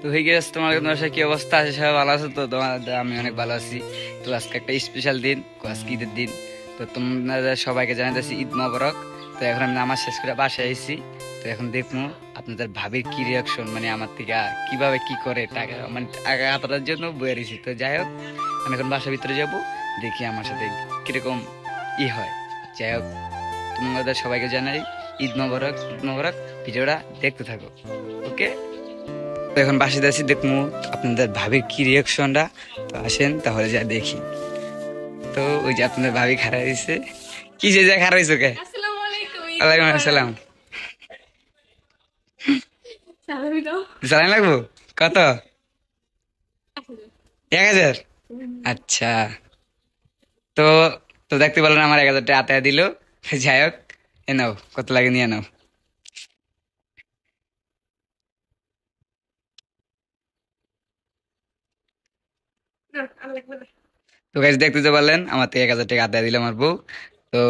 তো হয়ে গেছে তোমার কি অবস্থা আছে? সবাই ভালো আছো তো? আমি অনেক ভালো আছি। তো আজকে একটা স্পেশাল দিন, আজকে ঈদের দিন। তো তোমাদের সবাইকে জানাতেছি ঈদ মোবারক। তো এখন আমি নামাজ শেষ করে বাসায় এসেছি। তো এখন দেখবো আপনাদের ভাবির কি রিয়াকশন, মানে আমার থেকে কিভাবে কি করে টাকা মানে টাকা হাতার জন্য বয়ে রয়েছি। তো যাই হোক, আমি এখন বাসার ভিতরে যাব, দেখি আমার সাথে কিরকম হয়। যাই হোক, তোমাদের সবাইকে জানাই ঈদ মোবারক, ঈদ মোবারক। ভিডিওটা দেখতে থাকো, ওকে? তো এখন বাসাতে আছি, দেখবো আপনাদের ভাবির কি রিয়াকশনটা। তো আসেন তাহলে যা দেখি। তো ওই যে আপনাদের ভাবি খারাপ হয়েছে, কি যে যা খারাপ হয়েছে কে? ওয়ালাইকুম আসসালাম। চালান লাগবো কত? 1000? আচ্ছা। তো তো দেখতে পারলেন আমার 1000 টাকা আতায় দিল। যাই হোক, এ নাও, কত লাগে নিয়ে নাও। তো গাইস, দেখতে তো পারলেন আমার থেকে 1000 টাকা আদায় দিল আমার বউ। তো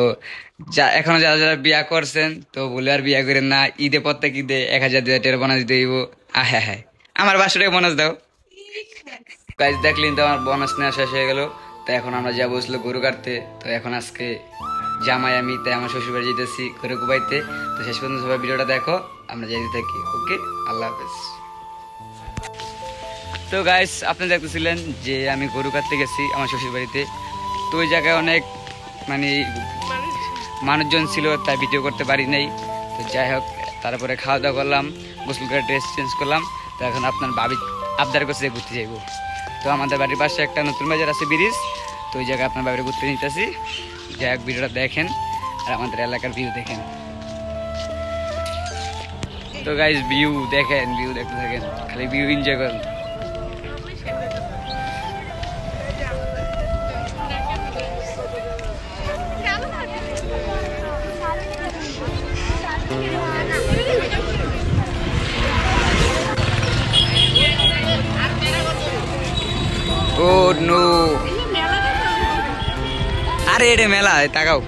এখনো যারা যারা বিয়া করছেন, তো বলে আর বিয়া করেন না, ঈদে প্রত্যেক ঈদে 1000 টাকা বোনাস দিতে হইব। হ্যাঁ হ্যাঁ, আমার 500 টাকা বোনাস দাও। গাইস, দেখলেন তো আমার বোনাস নেওয়া শেষ হয়ে গেল। তো এখন আমরা যাবো বসলো গরু কাটতে। তো এখন আজকে জামাই আমি, তাই আমার শ্বশুর বাড়ি যেতেছি গরু কুবাইতে। তো শেষ পর্যন্ত সবাই ভিডিওটা দেখো, আমরা যাইতে থাকি, ওকে? আল্লাহ হাফেজ। তো গাইস, আপনি দেখতেছিলেন যে আমি গরু কাটতে গেছি আমার শ্বশুর বাড়িতে। তো ওই জায়গায় অনেক মানে মানুষজন ছিল, তাই ভিডিও করতে পারি নাই। তো যাই হোক, তারপরে খাওয়া দাওয়া করলাম, গোসল করে ড্রেস চেঞ্জ করলাম। তো এখন আপনার ভাবি আবদার করছে ঘুরতে যাইব। তো আমাদের বাড়ির পাশে একটা নতুন বাজার আছে, ব্রিজ। তো ওই জায়গায় আপনার বাড়ি ঘুরতে নিতেছি। যাই হোক, ভিডিওটা দেখেন আর আমাদের এলাকার ভিউ দেখেন। তো গাইস, ভিউ দেখেন, ভিউ দেখতে থাকেন, খালি ভিউ এনজয় করেন। ও নো, আরে এটা মেলা, তাকাও।